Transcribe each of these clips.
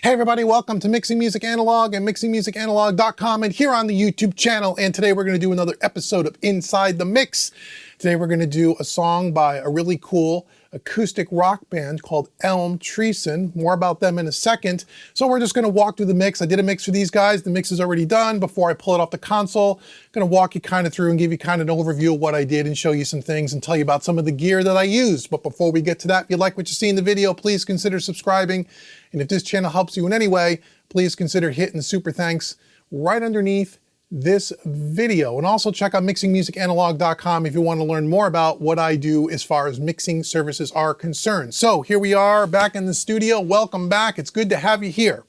Hey everybody, welcome to Mixing Music Analog and mixingmusicanalog.com and here on the YouTube channel. And today we're going to do another episode of Inside the Mix. Today we're going to do a song by a really cool acoustic rock band called Elm Treason. More about them in a second. So we're just going to walk through the mix. I did a mix for these guys. The mix is already done. Before I pull it off the console, I'm going to walk you kind of through and give you kind of an overview of what I did and show you some things and tell you about some of the gear that I used. But before we get to that, if you like what you see in the video, please consider subscribing. And if this channel helps you in any way, please consider hitting the super thanks right underneath this video. And also check out mixingmusicanalog.com if you want to learn more about what I do as far as mixing services are concerned. So here we are back in the studio. Welcome back. It's good to have you here.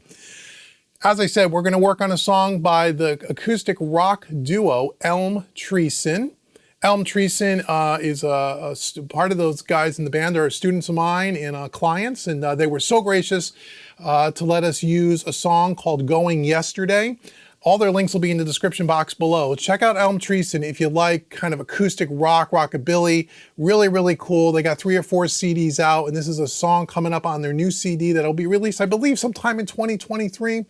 As I said, we're going to work on a song by the acoustic rock duo Elm Treason. Elm Treason is part of those guys in the band are students of mine and clients, and they were so gracious to let us use a song called Going Yesterday. All their links will be in the description box below. Check out Elm Treason if you like kind of acoustic rock, rockabilly. Really, really cool. They got 3 or 4 CDs out, and this is a song coming up on their new CD that'll be released, I believe, sometime in 2023.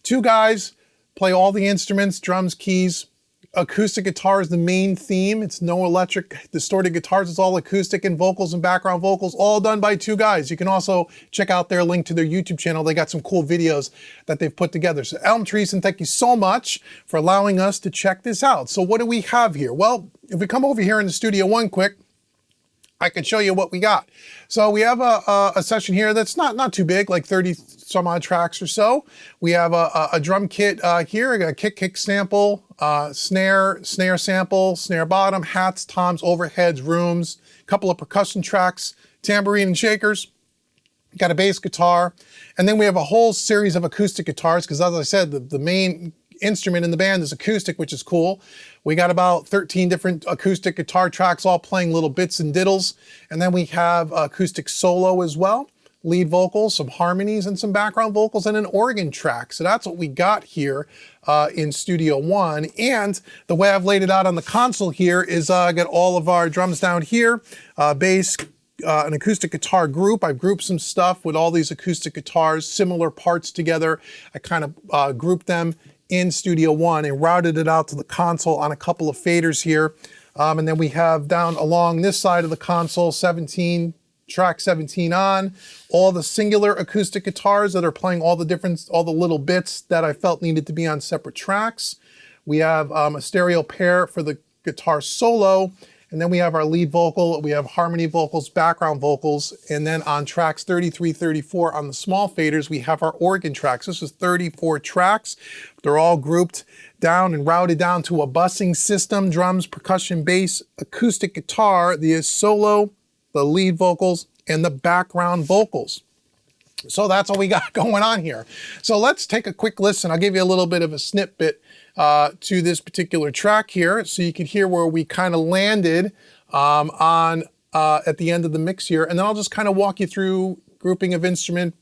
2 guys play all the instruments, drums, keys. Acoustic guitar is the main theme. It's no electric distorted guitars. It's all acoustic and vocals and background vocals, all done by 2 guys. You can also check out their link to their YouTube channel. They got some cool videos that they've put together. So Elm Treason, thank you so much for allowing us to check this out. So what do we have here? Well, if we come over here in the studio one quick, I can show you what we got. So we have a session here that's not too big, like 30 some odd tracks or so. We have a drum kit here. I got a kick sample, snare sample, snare bottom, hats, toms, overheads, rooms, a couple of percussion tracks, tambourine and shakers. Got a bass guitar, and then we have a whole series of acoustic guitars because, as I said, the main instrument in the band is acoustic, which is cool. We got about 13 different acoustic guitar tracks, all playing little bits and diddles. And then we have acoustic solo as well, lead vocals, some harmonies, and some background vocals, and an organ track. So that's what we got here in Studio One. And the way I've laid it out on the console here is I got all of our drums down here, bass, an acoustic guitar group. I've grouped some stuff with all these acoustic guitars, similar parts together. I kind of grouped them in Studio One and routed it out to the console on a couple of faders here. And then we have down along this side of the console, track 17 on, all the singular acoustic guitars that are playing all the little bits that I felt needed to be on separate tracks. We have a stereo pair for the guitar solo. And then we have our lead vocal, we have harmony vocals, background vocals, and then on tracks 33, 34 on the small faders, we have our organ tracks. This is 34 tracks. They're all grouped down and routed down to a busing system, drums, percussion, bass, acoustic guitar, the solo, the lead vocals, and the background vocals. So that's what we got going on here. So let's take a quick listen. I'll give you a little bit of a snippet to this particular track here so you can hear where we kind of landed at the end of the mix here. And then I'll just kind of walk you through grouping of instrument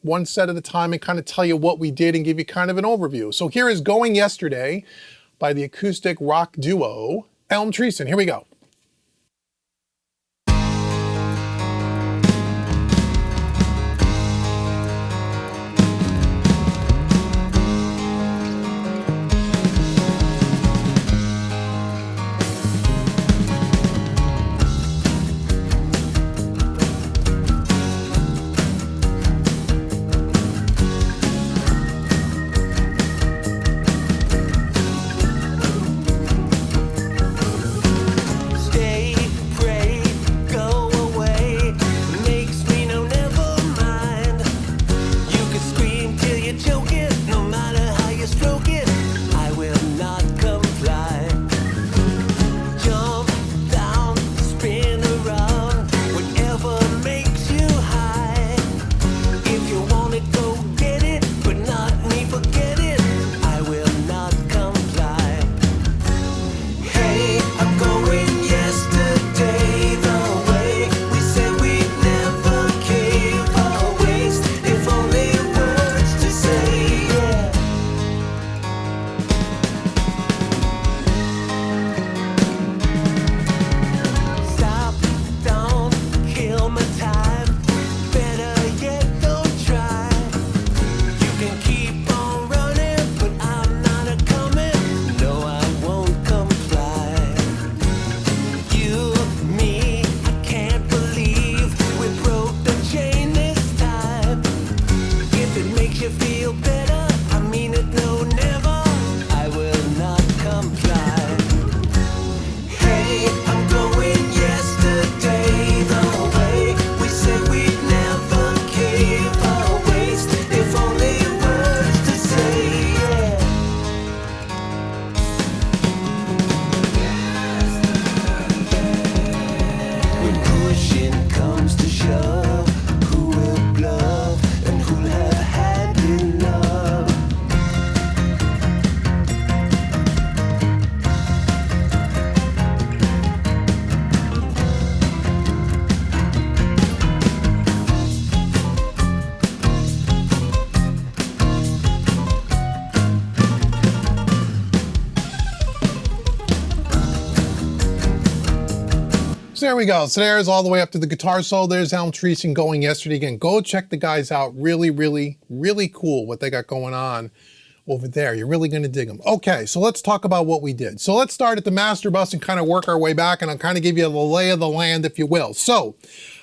one set at a time and kind of tell you what we did and give you kind of an overview. So here is Going Yesterday by the acoustic rock duo Elm Treason. Here we go. So there we go. So there's all the way up to the guitar solo. There's Elm Treason going yesterday. Again, go check the guys out. Really, really, really cool what they got going on over there. You're really going to dig them. Okay, so let's talk about what we did. So let's start at the master bus and kind of work our way back, and I'll kind of give you the lay of the land, if you will. So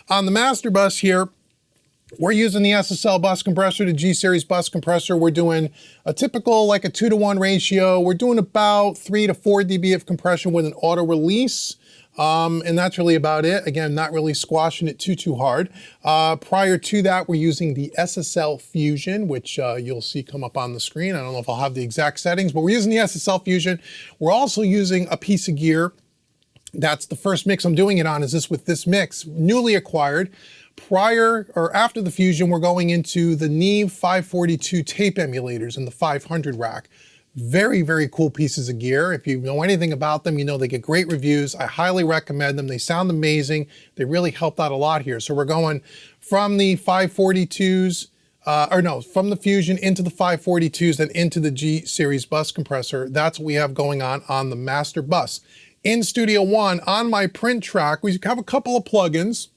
on the master bus here, we're using the SSL bus compressor, the G-Series bus compressor. We're doing a typical, like a 2-to-1 ratio. We're doing about 3 to 4 dB of compression with an auto release. And that's really about it. Again, not really squashing it too hard. Prior to that, we're using the SSL Fusion, which you'll see come up on the screen. I don't know if I'll have the exact settings, but we're using the SSL Fusion. We're also using a piece of gear. That's the first mix I'm doing it on, is this with this mix, newly acquired. Prior or after the Fusion, we're going into the Neve 542 tape emulators in the 500 rack. Very, very cool pieces of gear. If you know anything about them, you know they get great reviews. I highly recommend them. They sound amazing. They really helped out a lot here. So we're going from the 542s, from the Fusion into the 542s, then into the G-Series bus compressor. That's what we have going on the master bus. In Studio One, on my print track, we have a couple of plugins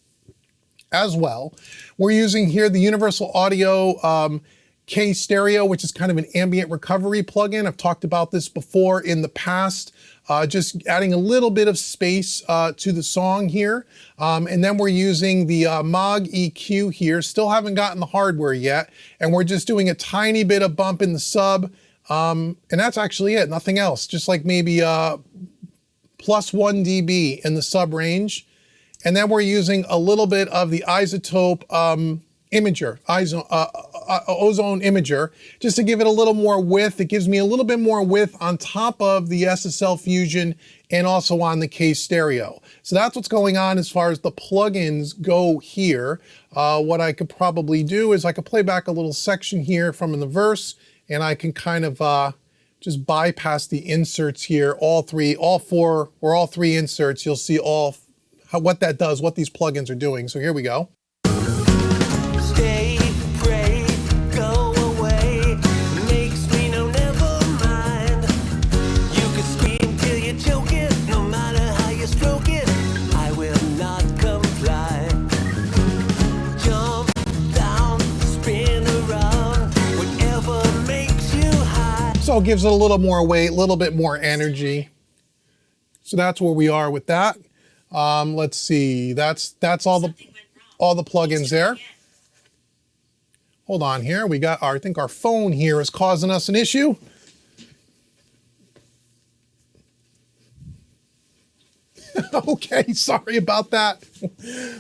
as well. We're using here the Universal Audio K Stereo, which is kind of an ambient recovery plugin. I've talked about this before in the past, just adding a little bit of space to the song here. And then we're using the Moog EQ here. Still haven't gotten the hardware yet. And we're just doing a tiny bit of bump in the sub. And that's actually it, nothing else. Just like maybe plus 1 dB in the sub range. And then we're using a little bit of the isotope imager, ozone imager, just to give it a little more width. It gives me a little bit more width on top of the SSL Fusion and also on the K Stereo. So that's what's going on as far as the plugins go here. What I could probably do is I could play back a little section here from the verse, and I can kind of just bypass the inserts here, all three inserts. You'll see what that does, what these plugins are doing. So here we go. Stay, pray, go away, makes me know never mind. You can scream till you choke it, no matter how you stroke it, I will not comply. Jump down, spin around, whatever makes you high. So it gives it a little more weight, a little bit more energy. So that's where we are with that. Let's see, that's all the plugins there. Hold on here, we got I think our phone here is causing us an issue. Okay, sorry about that.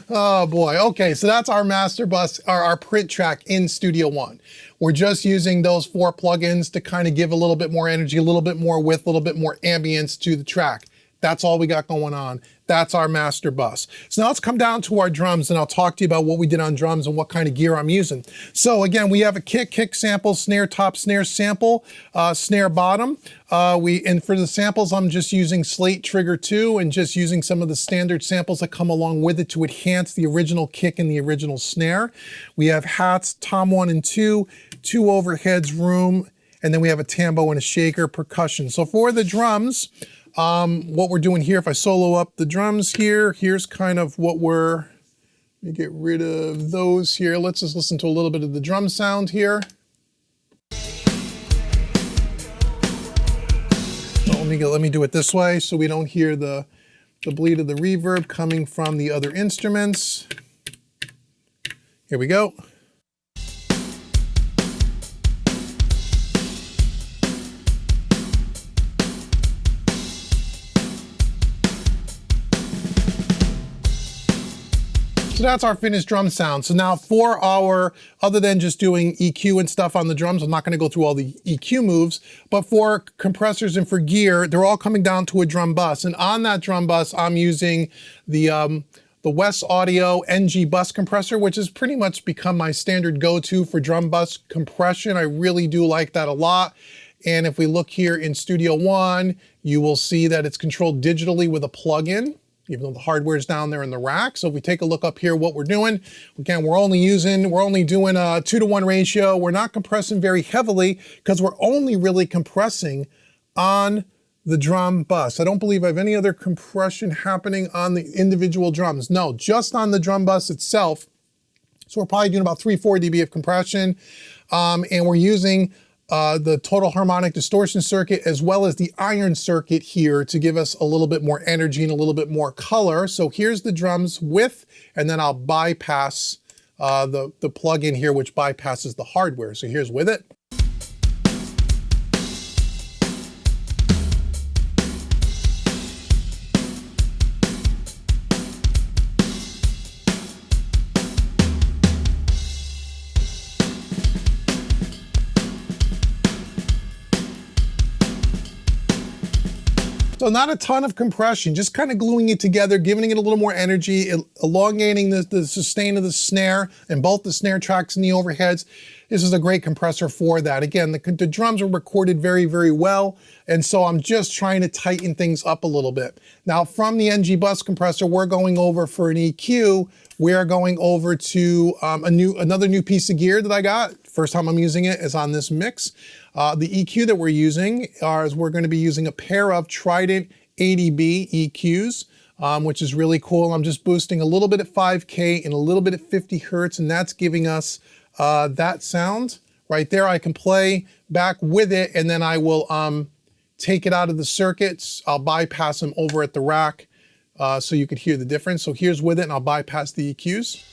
Oh boy, okay, so that's our master bus, our print track in Studio One. We're just using those 4 plugins to kind of give a little bit more energy, a little bit more width, a little bit more ambience to the track. That's all we got going on. That's our master bus. So now let's come down to our drums, and I'll talk to you about what we did on drums and what kind of gear I'm using. So again, we have a kick sample, snare top, snare sample, snare bottom. And for the samples, I'm just using Slate Trigger 2 and just using some of the standard samples that come along with it to enhance the original kick and the original snare. We have hats, tom 1 and 2, 2 overheads, room, and then we have a tambo and a shaker, percussion. So for the drums, what we're doing here, if I solo up the drums here, here's kind of what let me get rid of those here. Let's just listen to a little bit of the drum sound here. So let me do it this way so we don't hear the bleed of the reverb coming from the other instruments. Here we go. So that's our finished drum sound. So now for other than just doing EQ and stuff on the drums, I'm not gonna go through all the EQ moves, but for compressors and for gear, they're all coming down to a drum bus. And on that drum bus, I'm using the Wes Audio NG bus compressor, which has pretty much become my standard go-to for drum bus compression. I really do like that a lot. And if we look here in Studio One, you will see that it's controlled digitally with a plug-in, even though the hardware is down there in the rack. So if we take a look up here, what we're doing, again, we're only doing a 2-to-1 ratio. We're not compressing very heavily because we're only really compressing on the drum bus. I don't believe I have any other compression happening on the individual drums. No, just on the drum bus itself. So we're probably doing about 3-4 dB of compression. And we're using the total harmonic distortion circuit as well as the iron circuit here to give us a little bit more energy and a little bit more color. So here's the drums with, and then I'll bypass the plug-in here, which bypasses the hardware. So here's with it. So not a ton of compression, just kind of gluing it together, giving it a little more energy, elongating the sustain of the snare and both the snare tracks and the overheads. This is a great compressor for that. Again, the drums are recorded very, very well, and so I'm just trying to tighten things up a little bit. Now from the NG bus compressor, we're going over for an EQ. We are going over to another new piece of gear that I got. First time I'm using it is on this mix. The EQ that we're using is we're going to be using a pair of Trident 80B EQs, which is really cool. I'm just boosting a little bit at 5K and a little bit at 50 Hertz, and that's giving us that sound right there. I can play back with it, and then I will take it out of the circuits. I'll bypass them over at the rack so you could hear the difference. So here's with it, and I'll bypass the EQs.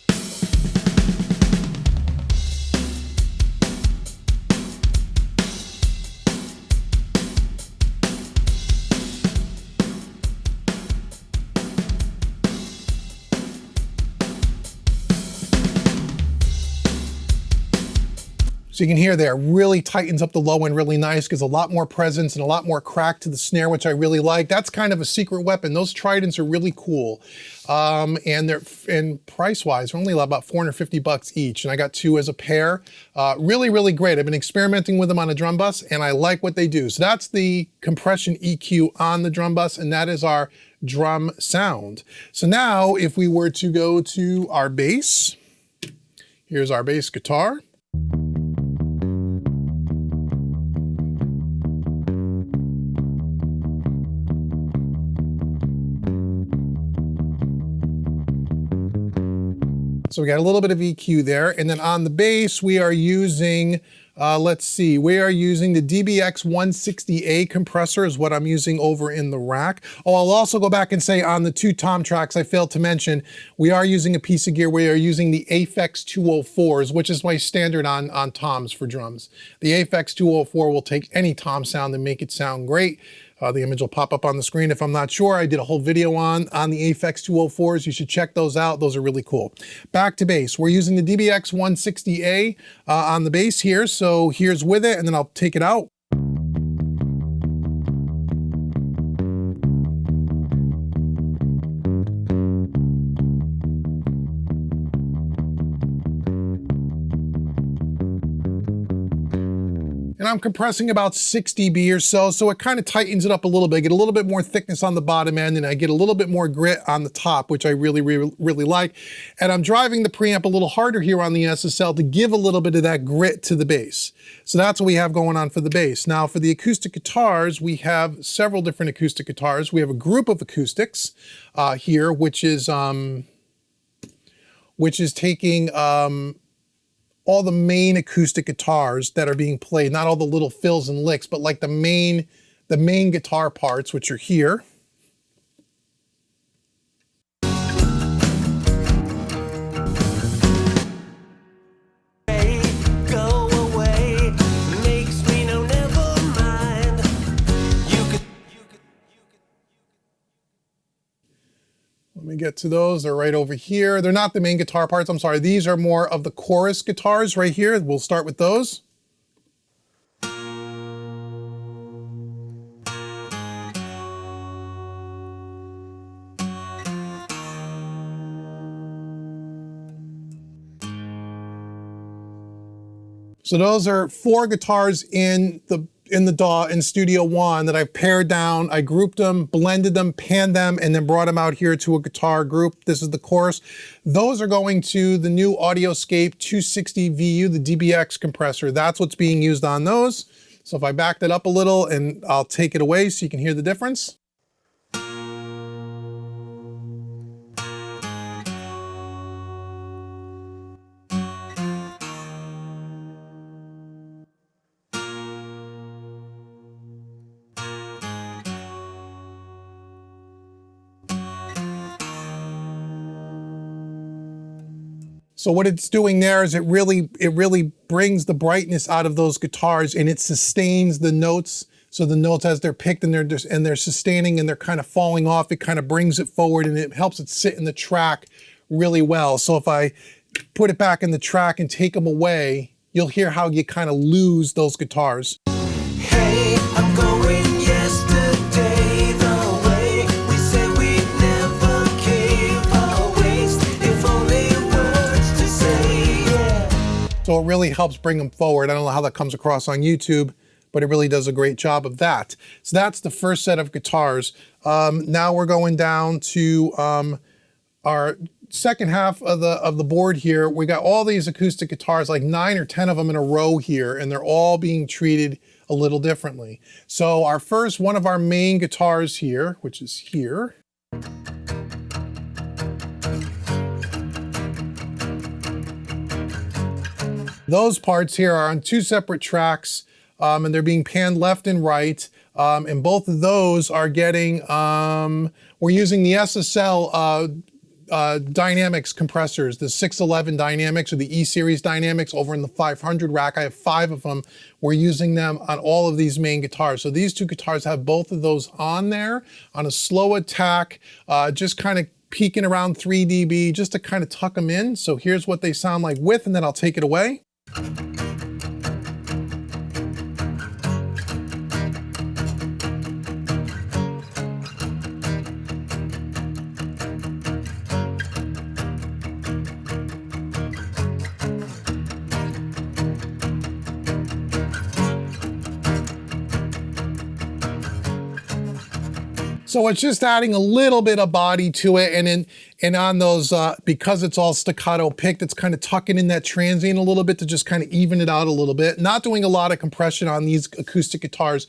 So you can hear there, really tightens up the low end really nice, gives a lot more presence and a lot more crack to the snare, which I really like. That's kind of a secret weapon. Those Tridents are really cool. And price-wise, they're only about 450 bucks each. And I got two as a pair. Really, really great. I've been experimenting with them on a drum bus and I like what they do. So that's the compression EQ on the drum bus, and that is our drum sound. So now if we were to go to our bass, here's our bass guitar. So we got a little bit of EQ there. And then on the bass, we are using, let's see, we are using the DBX 160A compressor is what I'm using over in the rack. Oh, I'll also go back and say on the two tom tracks, I failed to mention, we are using a piece of gear. We are using the Aphex 204s, which is my standard on toms for drums. The Aphex 204 will take any tom sound and make it sound great. The image will pop up on the screen if I'm not sure. I did a whole video on the Aphex 204s. You should check those out. Those are really cool. Back to bass. We're using the DBX 160A on the bass here. So here's with it, and then I'll take it out. And I'm compressing about 6 dB or so it kind of tightens it up a little bit, get a little bit more thickness on the bottom end, and I get a little bit more grit on the top, which I really, really, really like. And I'm driving the preamp a little harder here on the SSL to give a little bit of that grit to the bass. So that's what we have going on for the bass. Now for the acoustic guitars, we have several different acoustic guitars. We have a group of acoustics here, which is taking all the main acoustic guitars that are being played, not all the little fills and licks, but like the main guitar parts, which are here. Let me get to those. They're right over here. They're not the main guitar parts. I'm sorry. These are more of the chorus guitars right here. We'll start with those. So those are 4 guitars in the DAW in Studio One that I've pared down. I grouped them, blended them, panned them, and then brought them out here to a guitar group. This is the chorus. Those are going to the new audio-scape 260 VU, the DBX compressor. That's what's being used on those. So if I back that up a little and I'll take it away so you can hear the difference. So what it's doing there is it really brings the brightness out of those guitars, and it sustains the notes. So the notes as they're picked and they're sustaining and they're kind of falling off, it kind of brings it forward and it helps it sit in the track really well. So if I put it back in the track and take them away, you'll hear how you kind of lose those guitars. Hey, I'm going yesterday the way we said we'd never cave or waste. If only words to say, yeah. So it really helps bring them forward. I don't know how that comes across on YouTube, but it really does a great job of that. So that's the first set of guitars. Now we're going down to our second half of the board here. We got all these acoustic guitars, like 9 or 10 of them in a row here, and they're all being treated a little differently. So our first, one of our main guitars here, which is here. Those parts here are on 2 separate tracks, and they're being panned left and right. And both of those are getting, we're using the SSL Dynamics compressors, the 611 Dynamics or the E-Series Dynamics over in the 500 rack. I have 5 of them. We're using them on all of these main guitars. So these 2 guitars have both of those on there on a slow attack, just kind of peaking around 3 dB just to kind of tuck them in. So here's what they sound like with, and then I'll take it away. So it's just adding a little bit of body to it, and on those, because it's all staccato picked, it's kind of tucking in that transient a little bit to just kind of even it out a little bit. Not doing a lot of compression on these acoustic guitars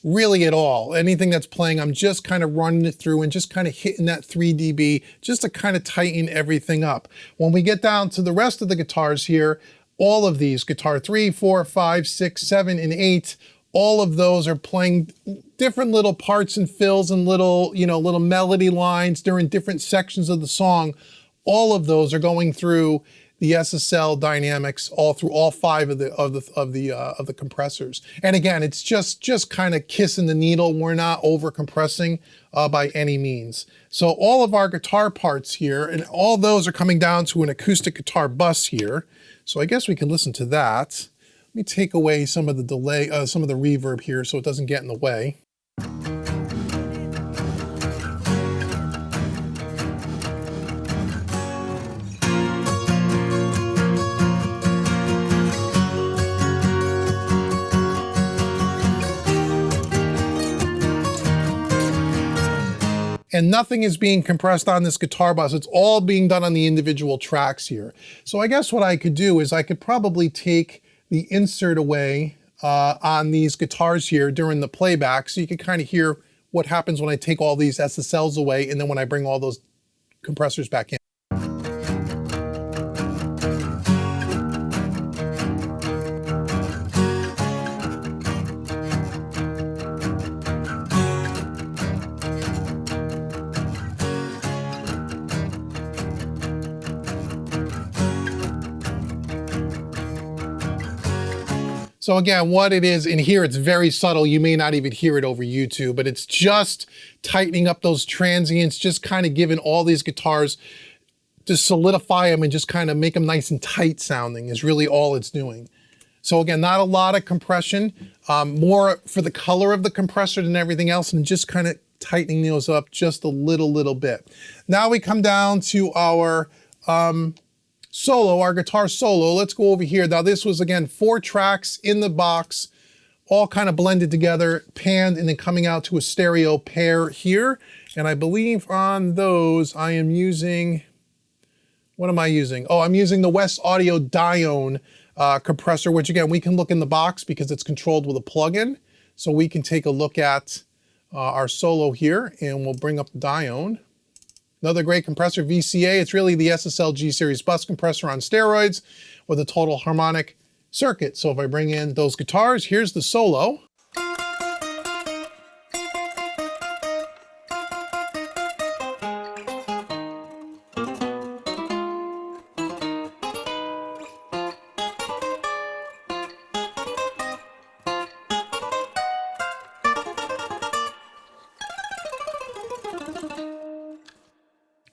really at all. Anything that's playing, I'm just kind of running it through and just kind of hitting that 3 dB just to kind of tighten everything up. When we get down to the rest of the guitars here, all of these, guitar 3, 4, 5, 6, 7, and 8, all of those are playing different little parts and fills and little melody lines during different sections of the song. All of those are going through the SSL Dynamics all through all 5 of the compressors. And again, it's just kind of kissing the needle. We're not over compressing by any means. So all of our guitar parts here, and all those are coming down to an acoustic guitar bus here. So I guess we can listen to that. Let me take away some of the delay, some of the reverb here so it doesn't get in the way. And nothing is being compressed on this guitar bus. It's all being done on the individual tracks here. So I guess what I could do is I could probably take the insert away on these guitars here during the playback, so you can kind of hear what happens when I take all these SSLs away and then when I bring all those compressors back in. So again, what it is in here, it's very subtle. You may not even hear it over YouTube, but it's just tightening up those transients, just kind of giving all these guitars, just solidify them and just kind of make them nice and tight sounding is really all it's doing. So again, not a lot of compression, more for the color of the compressor than everything else, and just kind of tightening those up just a little bit. Now we come down to our solo, our guitar solo. Let's go over here. Now this was, again, 4 tracks in the box, all kind of blended together, panned, and then coming out to a stereo pair here. And I believe on those I am using, what am I using? Oh, I'm using the West Audio Dione compressor, which again, we can look in the box because it's controlled with a plugin. So we can take a look at our solo here, and we'll bring up the Dione. Another great compressor, VCA. It's really the SSL G series bus compressor on steroids with a total harmonic circuit. So if I bring in those guitars, here's the solo.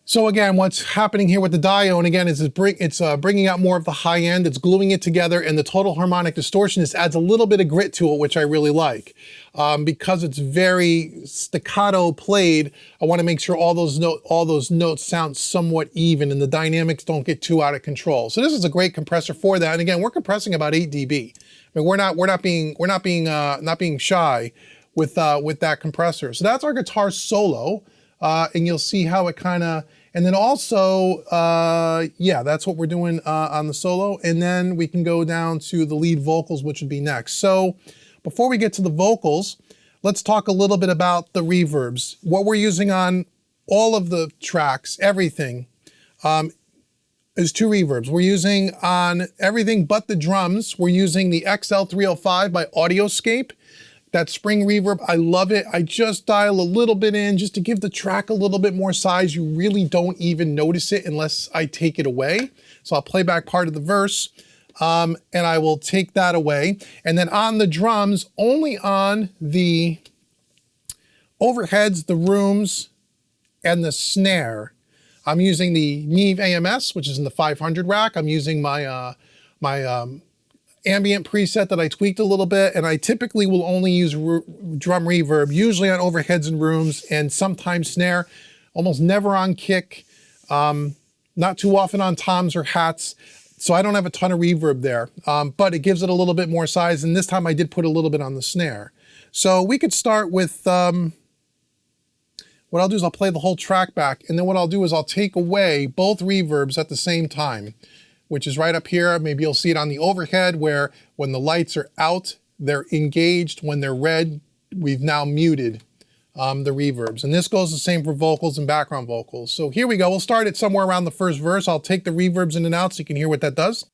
So again, what's happening here with the Dione, again, is it's bringing out more of the high end, it's gluing it together, and the total harmonic distortion adds a little bit of grit to it, which I really like. Because it's very staccato played, I want to make sure all those notes sound somewhat even and the dynamics don't get too out of control. So this is a great compressor for that. And again, we're compressing about 8 dB. I mean, we're not being shy with that compressor. So that's our guitar solo. And you'll see how it kind of, and then also, yeah, that's what we're doing on the solo. And then we can go down to the lead vocals, which would be next. So before we get to the vocals, let's talk a little bit about the reverbs. What we're using on all of the tracks, everything, is 2 reverbs. We're using on everything but the drums, we're using the XL305 by audio-scape. That spring reverb, I love it. I just dial a little bit in just to give the track a little bit more size. You really don't even notice it unless I take it away. So I'll play back part of the verse and I will take that away. And then on the drums, only on the overheads, the rooms, and the snare, I'm using the Neve AMS, which is in the 500 rack. I'm using my ambient preset that I tweaked a little bit, and I typically will only use drum reverb, usually on overheads and rooms, and sometimes snare, almost never on kick, not too often on toms or hats, so I don't have a ton of reverb there, but it gives it a little bit more size, and this time I did put a little bit on the snare. So we could start with, what I'll do is I'll play the whole track back, and then what I'll do is I'll take away both reverbs at the same time, which is right up here. Maybe you'll see it on the overhead where when the lights are out, they're engaged. When they're red, we've now muted the reverbs. And this goes the same for vocals and background vocals. So here we go. We'll start it somewhere around the first verse. I'll take the reverbs in and out so you can hear what that does.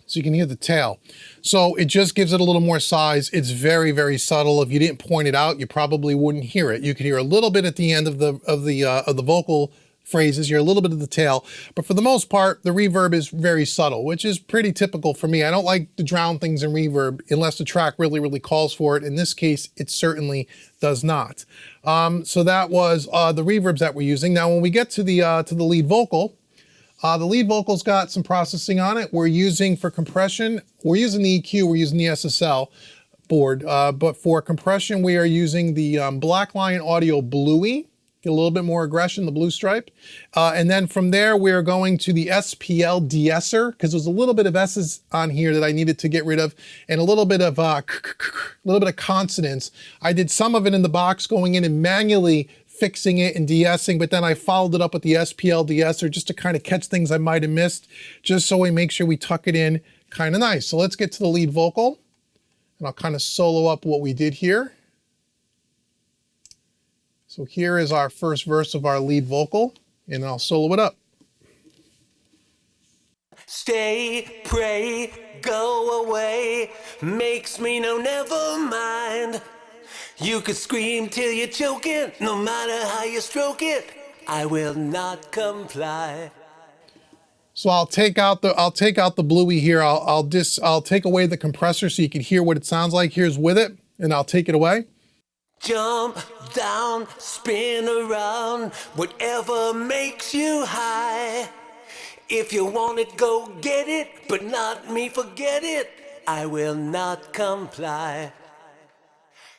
So you can hear the tail. So it just gives it a little more size. It's very, very subtle. If you didn't point it out, you probably wouldn't hear it. You could hear a little bit at the end of the vocal phrases, you're a little bit of the tail, but for the most part, the reverb is very subtle, which is pretty typical for me. I don't like to drown things in reverb unless the track really, really calls for it. In this case, it certainly does not. So that was the reverbs that we're using. Now, when we get to the lead vocal, the lead vocal's got some processing on it. We're using for compression, we're using the EQ, we're using the SSL board, but for compression, we are using the Black Lion Audio Bluey. Get a little bit more aggression, the blue stripe. And then from there, we're going to the SPL de-esser, because there's a little bit of S's on here that I needed to get rid of, and a little bit of consonants. I did some of it in the box, going in and manually fixing it and de-essing, but then I followed it up with the SPL de-esser just to kind of catch things I might have missed, just so we make sure we tuck it in kind of nice. So let's get to the lead vocal, and I'll kind of solo up what we did here. So here is our first verse of our lead vocal, and I'll solo it up. Stay, pray, go away, makes me no never mind. You could scream till you choke it, no matter how you stroke it, I will not comply. So I'll take out the bluey here. I'll take away the compressor so you can hear what it sounds like. Here's with it, and I'll take it away. Jump down, spin around, whatever makes you high. If you want it, go get it, but not me, forget it. I will not comply.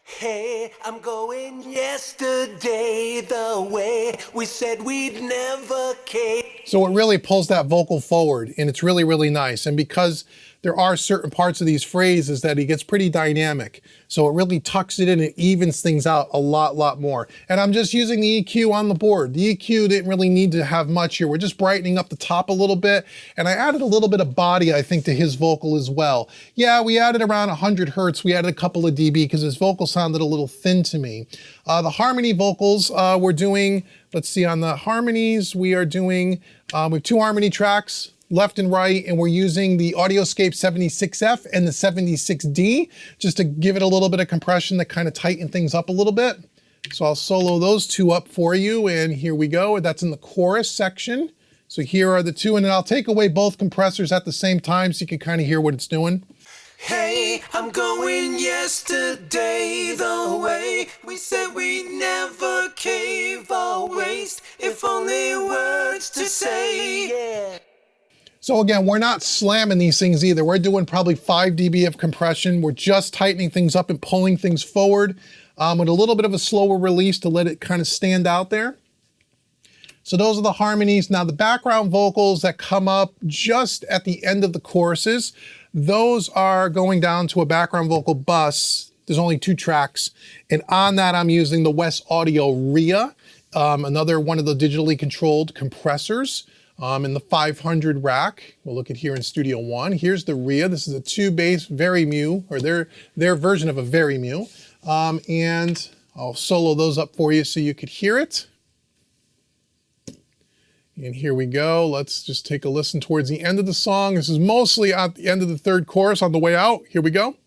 Hey, I'm going yesterday the way we said we'd never cave. So it really pulls that vocal forward, and it's really, really nice. And because there are certain parts of these phrases that he gets pretty dynamic, so it really tucks it in and evens things out a lot more. And I'm just using the EQ on the board. The EQ didn't really need to have much here. We're just brightening up the top a little bit, and I added a little bit of body, I think, to his vocal as well. Yeah, we added around 100 hertz. We added a couple of dB because his vocal sounded a little thin to me. The harmony vocals, we're doing, let's see, on the harmonies, we are doing, we have 2 harmony tracks, left and right, and we're using the audio-scape 76F and the 76D just to give it a little bit of compression to kind of tighten things up a little bit. So I'll solo those 2 up for you, and here we go. That's in the chorus section. So here are the 2, and then I'll take away both compressors at the same time so you can kind of hear what it's doing. Hey, I'm going yesterday the way we said we'd never cave or waste, if only words to say. Yeah. So again, we're not slamming these things either. We're doing probably 5 dB of compression. We're just tightening things up and pulling things forward with a little bit of a slower release to let it kind of stand out there. So those are the harmonies. Now the background vocals that come up just at the end of the choruses, those are going down to a background vocal bus. There's only 2 tracks. And on that, I'm using the West Audio RIA, another one of the digitally controlled compressors. In the 500 rack. We'll look at here in Studio One. Here's the RIA. This is a 2-bass Very-Mu, or their version of a Very-Mu. And I'll solo those up for you so you could hear it. And here we go. Let's just take a listen towards the end of the song. This is mostly at the end of the 3rd chorus on the way out. Here we go.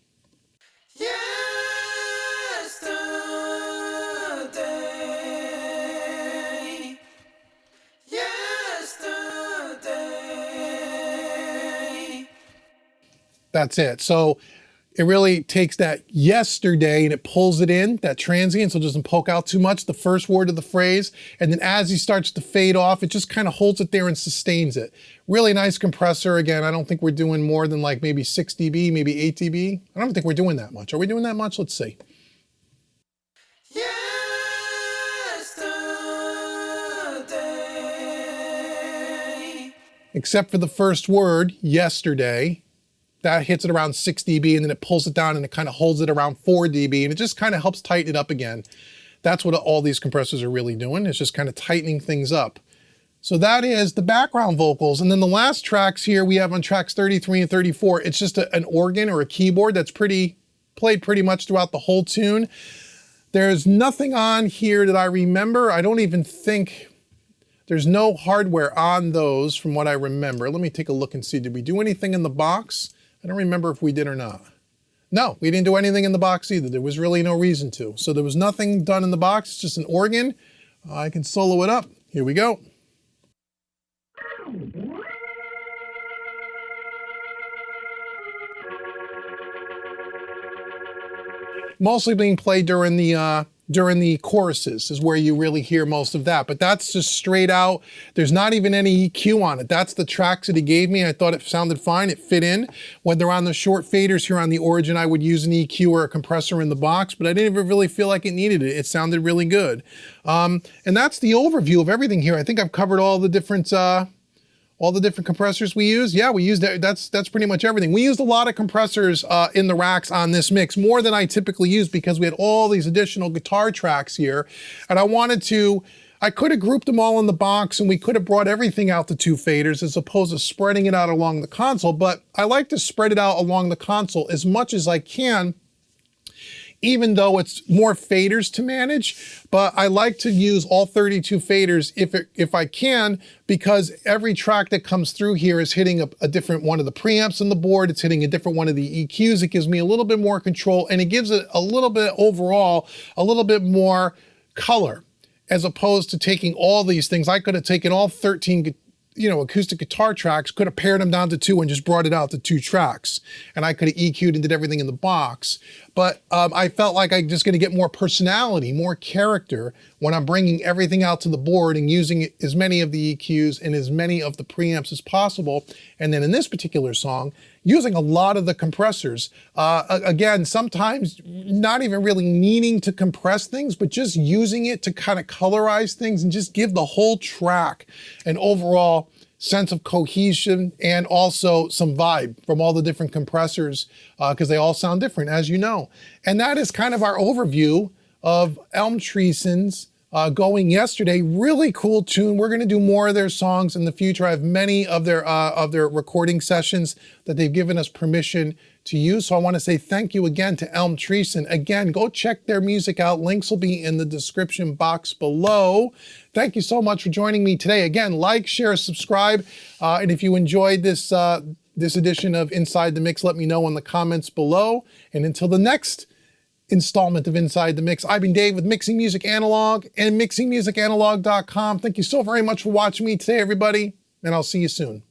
That's it. So it really takes that yesterday and it pulls it in, that transient, so it doesn't poke out too much, the first word of the phrase. And then as he starts to fade off, it just kind of holds it there and sustains it. Really nice compressor. Again, I don't think we're doing more than like maybe 6 dB, maybe 8 dB. I don't think we're doing that much. Are we doing that much? Let's see. Yesterday. Except for the first word, yesterday. That hits it around 6 dB and then it pulls it down and it kind of holds it around 4 dB and it just kind of helps tighten it up again. That's what all these compressors are really doing. It's just kind of tightening things up. So that is the background vocals. And then the last tracks here we have on tracks 33 and 34, it's just an organ or a keyboard that's played pretty much throughout the whole tune. There's nothing on here that I remember. I don't even think, there's no hardware on those from what I remember. Let me take a look and see, did we do anything in the box? I don't remember if we did or not. No, we didn't do anything in the box either. There was really no reason to. So there was nothing done in the box, it's just an organ. I can solo it up. Here we go. Mostly being played during the choruses is where you really hear most of that, but that's just straight out. There's not even any EQ on it. That's the tracks that he gave me. I thought it sounded fine. It fit in. When they're on the short faders here on the Origin, I would use an EQ or a compressor in the box, but I didn't even really feel like it needed it. It sounded really good. And that's the overview of everything here. I think I've covered all the different compressors we use. Yeah, we used that. That's pretty much everything. We used a lot of compressors in the racks on this mix, more than I typically use because we had all these additional guitar tracks here. And I could have grouped them all in the box and we could have brought everything out to 2 faders as opposed to spreading it out along the console. But I like to spread it out along the console as much as I can, even though it's more faders to manage, but I like to use all 32 faders if I can, because every track that comes through here is hitting a different one of the preamps on the board, it's hitting a different one of the EQs, it gives me a little bit more control, and it gives it a little bit overall, a little bit more color, as opposed to taking all these things. I could have taken all 13 acoustic guitar tracks, could have pared them down to 2 and just brought it out to 2 tracks. And I could have EQ'd and did everything in the box. But I felt like I'm just going to get more personality, more character when I'm bringing everything out to the board and using as many of the EQs and as many of the preamps as possible. And then in this particular song, using a lot of the compressors. Again, sometimes not even really needing to compress things, but just using it to kind of colorize things and just give the whole track an overall sense of cohesion and also some vibe from all the different compressors, because they all sound different, as you know. And that is kind of our overview of Elm Treason's Going Yesterday. Really cool tune. We're going to do more of their songs in the future. I have many of their recording sessions that they've given us permission to use. So I want to say thank you again to Elm Treason. Again, go check their music out. Links will be in the description box below. Thank you so much for joining me today. Again, like, share, subscribe. And if you enjoyed this edition of Inside the Mix, let me know in the comments below. And until the next installment of Inside the Mix, I've been Dave with Mixing Music Analog and mixingmusicanalog.com. Thank you so very much for watching me today, everybody, and I'll see you soon.